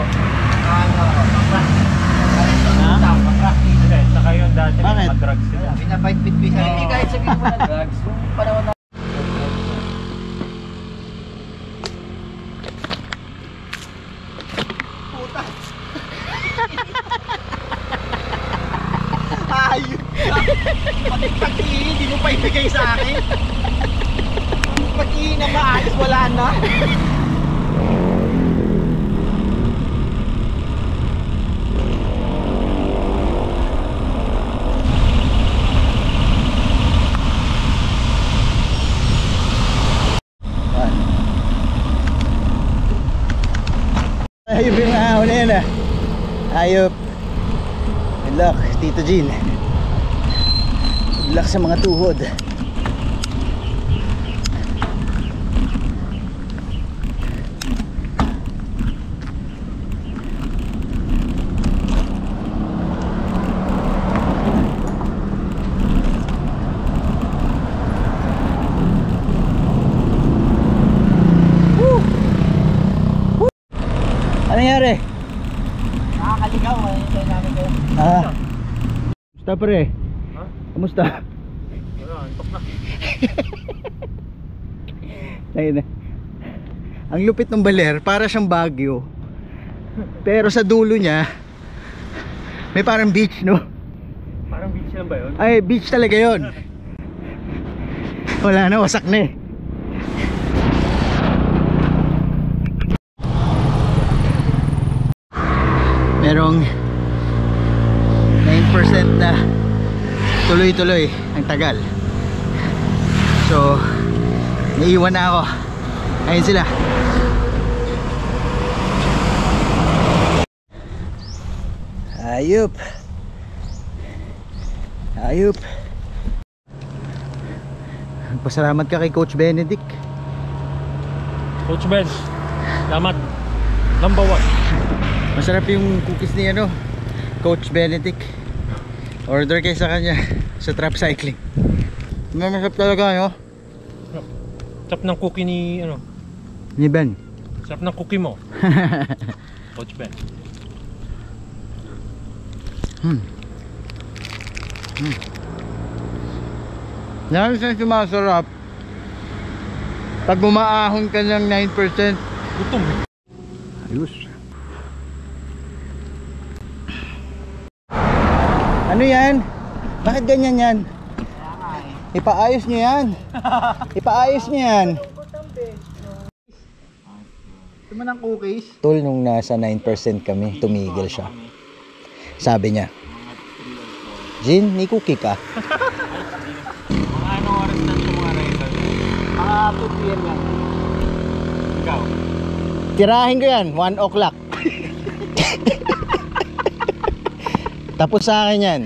Saka yung dati Bakit? mag-drugs sila. Pinapait-pitpit Hindi kahit sabihin mo na drugs. Yung panahon na pag-ihi, hindi mo pa ibigay sa akin. Pag-ihi na maayos, wala na. Ayop yung ahon na yan ah. Ayop. Good luck, Tito Jean. Good luck sa mga tuhod. Ano nangyari? nakakaligaw. Hintayin namin kayo. Kamusta pre? Ha? Kamusta? Wala, antok na. Ayun na. Ang lupit ng Baler, para siyang Baguio. Pero sa dulo niya, may parang beach, no? Parang beach lang ba yun? Ay, beach talaga yon. Wala na, wasak na eh. Merong 9% na tuloy-tuloy ang tagal. So, naiwan na ako. Ayun sila. Ayup. Ayup. Pasalamat ka kay Coach Benedict. Coach Ben, salamat. Number 1. Masarap yung cookies ni ano, Coach Benedict. Order kayo sa kanya sa Trap Cycling. Masarap talaga, no? Sarap ng cookie ni ano? Ni Ben. Sarap ng cookie mo. Coach Ben. Yan siya sumasarap. Pag bumaahon ka ng 9%. Gutom. Ayos. Ano yan? Bakit ganyan yan? Ipaayos nyo yan. Ipaayos nyo yan. Ito man ang cookies. Tol, nung nasa 9% kami, tumigil siya. Sabi niya, Jin, may cookie ka? Mga anong oras na ito mga rider? Mga 2 PM lang. Ikaw? Tirahin ko yan, 1 o'clock. Tapos sa akin yan.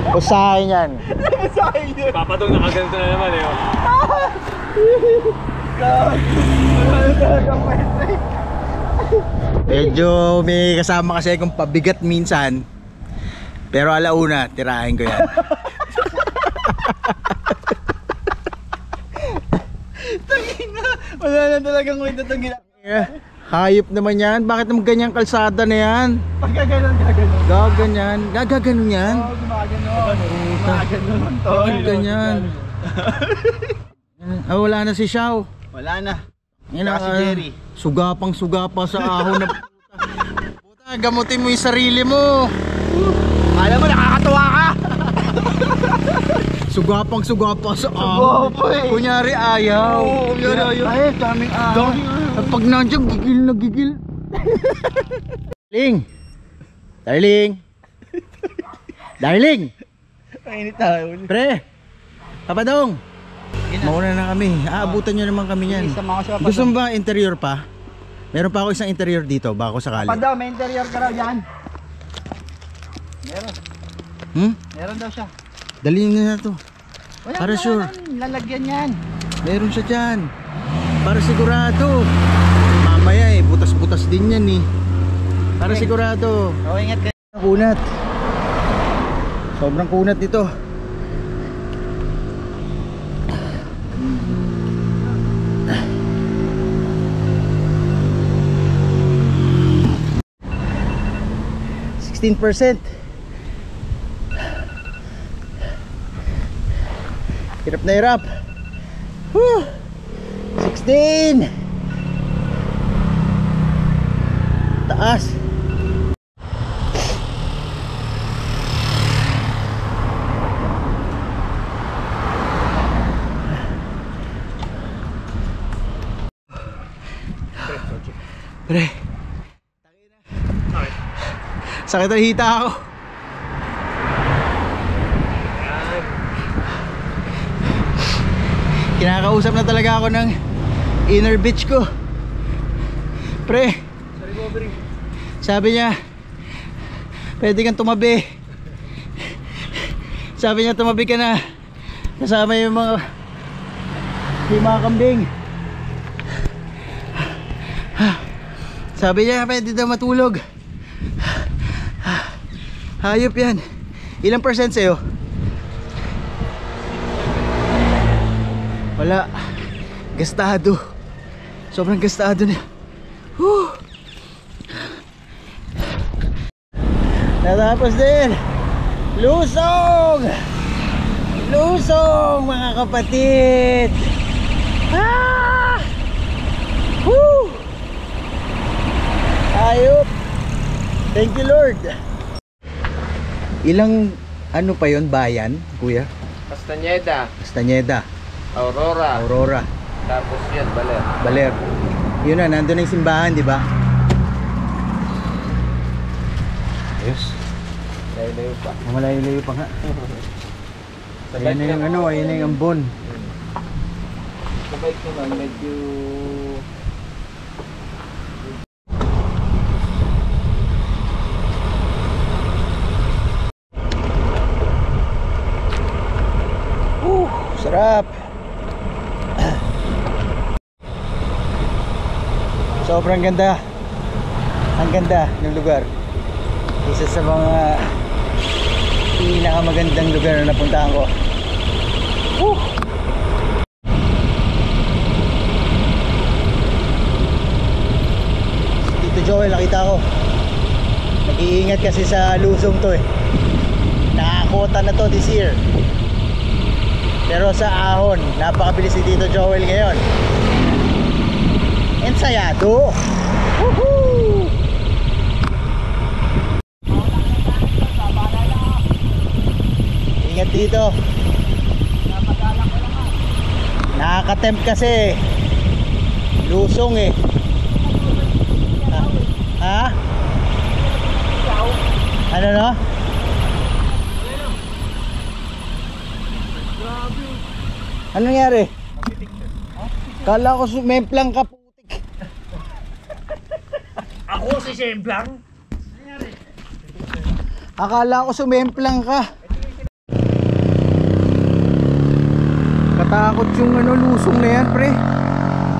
Tapos sa akin yan. Papatong nakaganto na naman eh. Medyo may kasama kasi akong pabigat minsan. Pero alauna, tirahin ko yan. Wala na talagang kwento itong ginagawa. Hayop naman yan. Bakit naman ganyang kalsada na yan? Pagkaganon, gaganon. Gaganyan. Gaganon yan. Oo, gumaganon. Gumaganon. Ganyan. Wala na si Xiao. Wala na. Yan Saka si Jerry. Sugapang-sugapa sa ahon na puta, gamutin mo yung sarili mo. Alam mo, nakakatuwa ka. Sugapang-sugapa sa ahon. Sugapa eh. Kunyari ayaw. Oo, kunyari ayaw. Ay, daming ahon. At pag nandiyan, gigil na gigil. Darling. Darling. Darling. Mainit tayo. Pre, Papadong! Mauna na kami. Aabutan nyo naman kami yan. Isama ko si Papadong. Gusto mo ba interior pa? Meron pa ako isang interior dito, baka sakali. Papadong, may interior ka raw yan. Meron. Meron daw siya. Dalhin na to. Wala, Para sure. Lalagyan yan. Meron siya dyan. Para sigurado. Mamaya butas-butas din yan Para sigurado. Oo, ingat kayo. Kunat. Sobrang kunat nito. %. Hirap na hirap. 16. Taas. Pre. Sakit ang hita ako. Kinakausap na talaga ako ng inner bitch ko. Pre, sabi niya pwede kang tumabi. Sabi niya tumabi ka na. Kasama yung mga kambing. Sabi niya pwede daw matulog. Hayop yan. Ilang percent sa'yo? Wala. Gastado. Sobrang gastado na. Natapos din. Lusong! Lusong mga kapatid. Hayop. Thank you Lord. Ilang ano pa yon bayan, kuya? Castañeda, Castañeda, Aurora, tapos yan, Baler. Baler. Yun na, nandun na yung simbahan, di ba? Ayos. Layo-layo pa. Malayo-layo pa nga. Ayan na yung ano, ayan na yung ambon. Sa bike naman, medyo... Sarap. Sobrang ganda. Ang ganda ng lugar. Isa sa mga pinakamagandang lugar na napuntahan ko. Tito Joel, nakita ko. Nag-iingat kasi sa lusong to Nakakota na to this year. Pero sa ahon, napakabilis ni Tito Joel ngayon. Ensayado. Woohoo! Ingat dito. Nakaka-tempt kasi. Lusong Ha? Ano no? Ano nangyari? Kala ko sumemplang ka putik. Ako si Semplang? Akala ko sumemplang ka. Katakot yung lusong na yan, pre.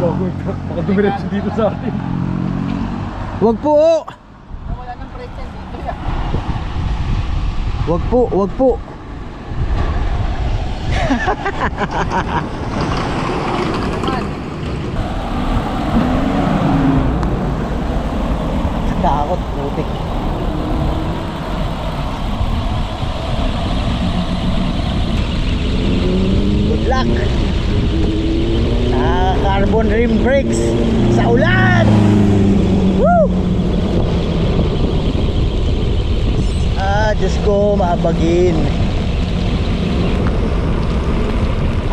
Baka dumiretso dito sa atin. Wag po. Wala nang brake yan dito. Wag po, wag po. Takot, putik. Good luck. Carbon rim brakes sa ulan. Woo! Diyos ko, maabagin.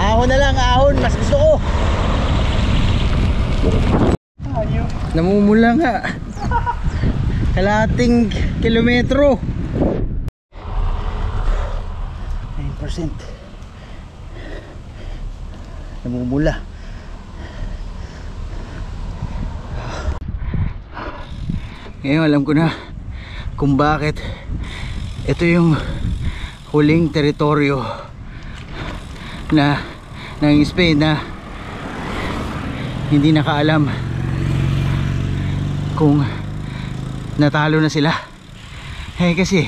Ahon na lang, ahon. Mas gusto ko. Namumula nga. Kalahating kilometro. 9%. namumula. Ngayon alam ko na kung bakit ito yung huling teritoryo ng Spain na hindi nakaalam kung natalo na sila. Kasi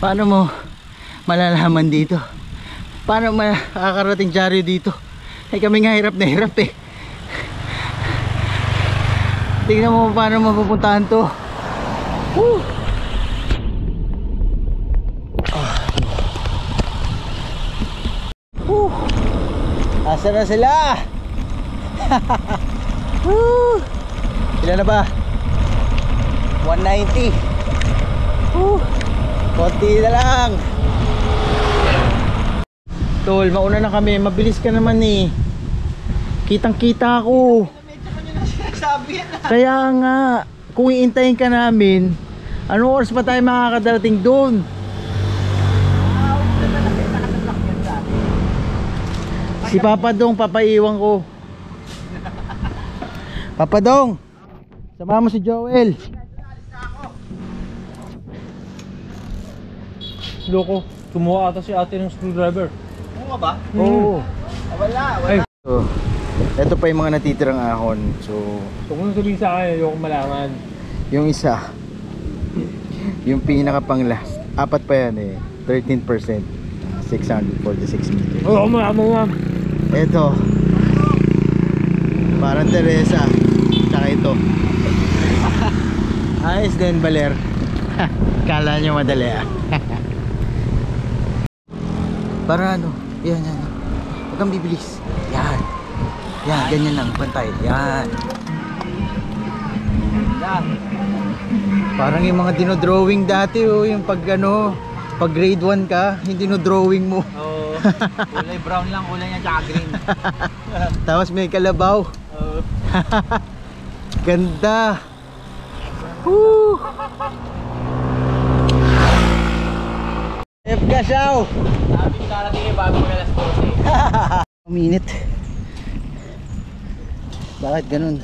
paano mo malalaman dito? Paano makakarating dyaryo dito? Kami nga hirap na hirap eh. Tingnan mo paano mapupuntahan to. Woo! Asa na sila? Woo! Ilan na ba? 190. Konti na lang. Tol, mauna na kami. Mabilis ka naman eh. Kitang kita ako. Kaya nga, kung iintayin ka namin, anong oras pa tayo makakadarating doon? Si Papa Dong, papaiwan ko. Papa Dong, sama mo si Joel. Loko, kumuha ata si ate ng screwdriver. Oo ba? Oo. Wala. So, ito pa yung mga natitirang ahon. So, Kung ano sabihin sa akin, ayoko malaman. yung isa, yung pinaka pang last, apat pa yan eh, 13%, 646 meters. Ayoko malaman, ma'am. Ito, parang Teresa, tsaka ito. Ayos din, Baler. Kala nyo madali ah. Para ano, yan. Huwag kang bibilis. Yan, ganyan lang, pantay. Yan. Parang yung mga dinodrawing dati oh, yung pag ano, pag grade 1 ka, yung dinodrawing mo. Oo. Kulay brown lang, kulay niya tsaka green. Tapos may kalabaw. Ganda. Woo! F ka siyaw. Sabi ko darating yung bago mag alas 12. Minit. Bakit ganun?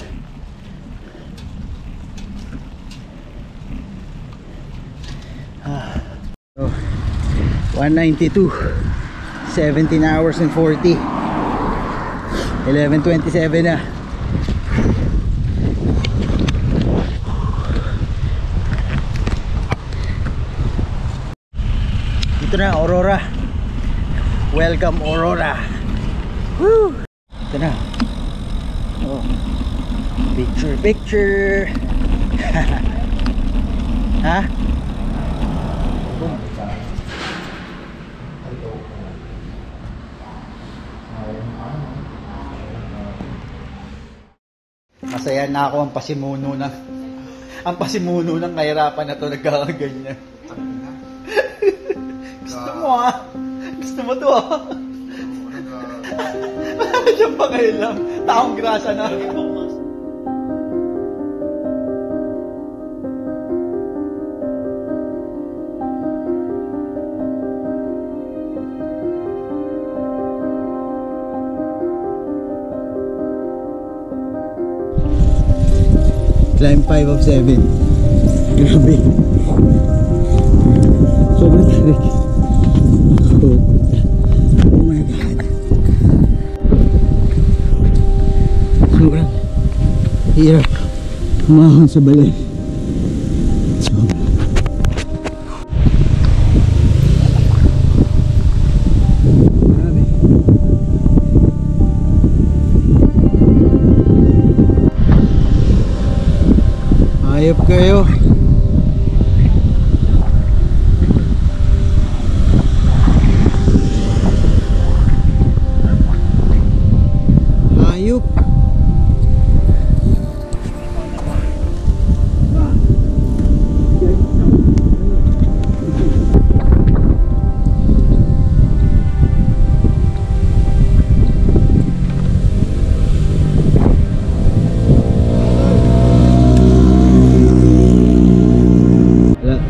Oh, 192, 17 hours and 40, 11:27 na. Ito na, Aurora. Welcome, Aurora. Woo! Ito na. Oh. Picture. Ha? Masaya na ako ang pasimuno ng kahirapan na to nagkakaganyan. Gusto mo ah? Gusto mo to ah? Wala siyang pangailam. Taong grasa na. Climb 5 of 7. Grabe. Sobrang tarik. Oh my God. Sobrang hirap umahon sa balay. Sobrang. Grabe. Hayop kayo. Hayop.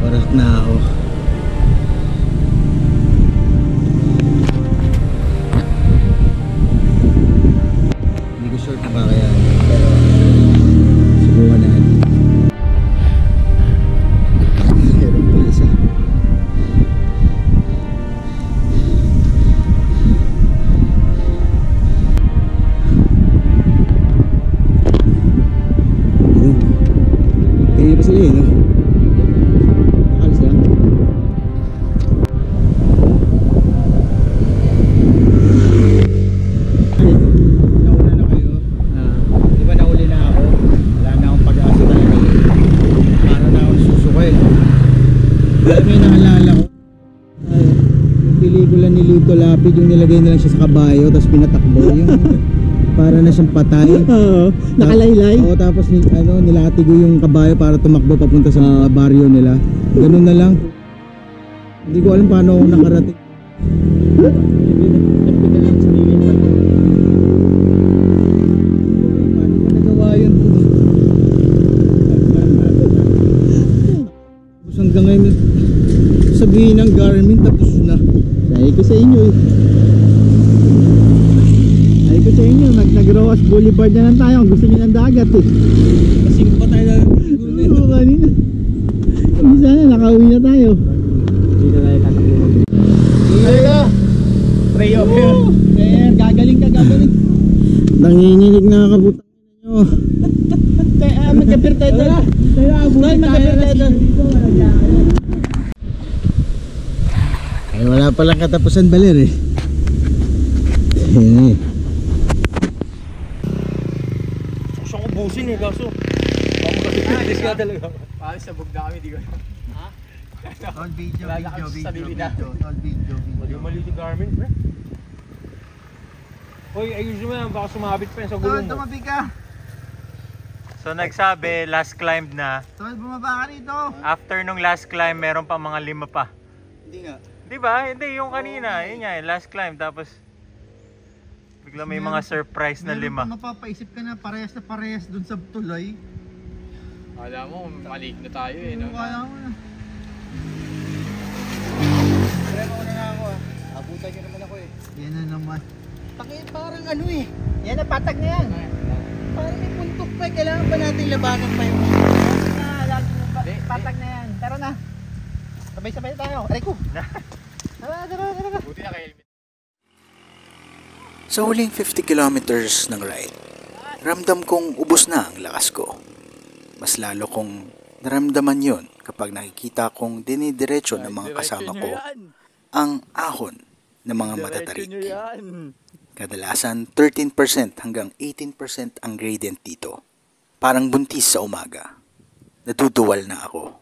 Parak na ako. May naalala ko. Ay, yung pelikula ni Lito Lapid, yung nilagay na lang siya sa kabayo, tapos pinatakbo. Yung para na siyang patay. Oo, nakalaylay. Oo, tapos nilatigo yung kabayo para tumakbo papunta sa baryo nila. Ganun na lang. Hindi ko alam paano ako nakarating. Paano ko nagawa yun? Tapos hanggang ngayon sabihin ng Garmin tapos na. Sabi ko sa inyo eh. Sabi ko sa inyo, nag-Roas Boulevard na lang tayo. Gusto nyo ng dagat eh. Kasi pa tayo na Oo, kanina. Bisa na, nakauwi na tayo. Hindi na tayo tatakbo. Pray of yun. Gagaling ka, gagaling. nanginginig na kabutang nyo. Magkapir tayo doon. Magkapir tayo doon. Ay wala palang katapusan baler eh. Ayan eh. Gusto ko busin eh, kaso. Hindi ka talaga. Paano sabog na kami, di ko. All video, Wala kami sasabihin na. all video. Mali yung Garmin, pre. Hoy, ayusin mo yan, baka sumabit pa yan sa gulong mo. Tumabi ka. So nagsabi, last climb na. Tol, bumaba ka rito. After nung last climb, meron pa mga 5 pa. Hindi nga. Di ba? Hindi, yung kanina. Yun nga, last climb. Tapos, bigla may mga surprise na 5. Mapapaisip ka na parehas dun sa tuloy. Alam mo, malik na tayo eh. No? Kaya mo na. Pero ako na nga ako ah. Abutan nyo naman ako eh. Yan na naman. Parang ano eh. Yan na, patag na yan. Parang may puntok pa eh. Kailangan pa natin labanan pa yung Patag na yan. Tara na. Sabay-sabay tayo. Aray ko. Tara. Buti na kayo. Sa huling 50 kilometers ng ride, ramdam kong ubos na ang lakas ko. Mas lalo kong naramdaman yon kapag nakikita kong dinidiretso ng mga kasama ko ang ahon ng mga matatarik. Kadalasan 13% hanggang 18% ang gradient dito. Parang buntis sa umaga. Natutuwal na ako.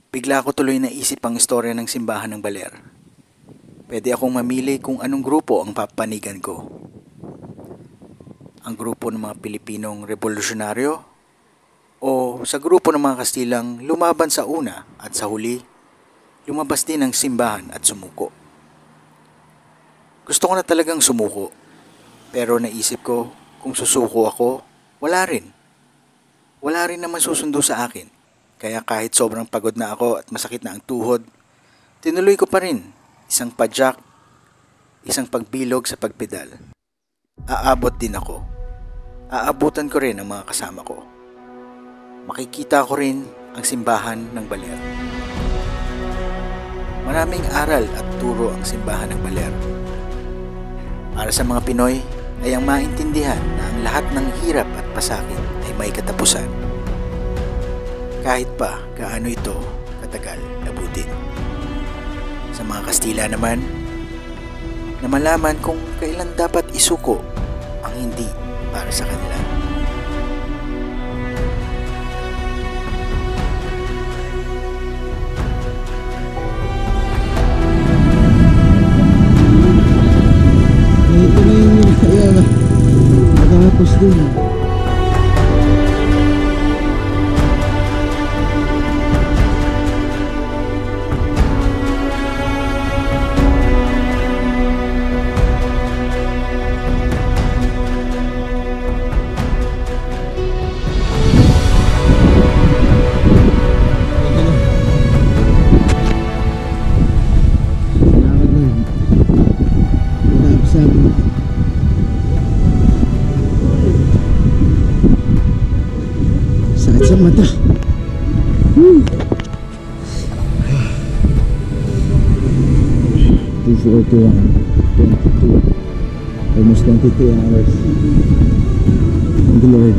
Bigla ko tuloy naisip ang istorya ng simbahan ng Baler. Pwede akong mamili kung anong grupo ang papanigan ko. Ang grupo ng mga Pilipinong revolusyonaryo o sa grupo ng mga Kastilang lumaban sa una at sa huli, lumabas din ang simbahan at sumuko. Gusto ko na talagang sumuko, pero naisip ko kung susuko ako, wala rin. Wala rin naman susundo sa akin. Kaya kahit sobrang pagod na ako at masakit na ang tuhod, tinuloy ko pa rin isang padyak, isang pagbilog sa pagpedal. Aabot din ako. Aabutan ko rin ang mga kasama ko. Makikita ko rin ang simbahan ng Baler. Maraming aral at turo ang simbahan ng Baler. Para sa mga Pinoy ay ang maintindihan na ang lahat ng hirap at pasakit ay may katapusan. Kahit pa gaano ito katagal abutin. Sa mga Kastila naman, na malaman kung kailan dapat isuko ang hindi para sa kanila. Ito na yung kaya matapos dun. Sakit sa mata. 2:41, 22, almost 22 hours. Thank you, Lord.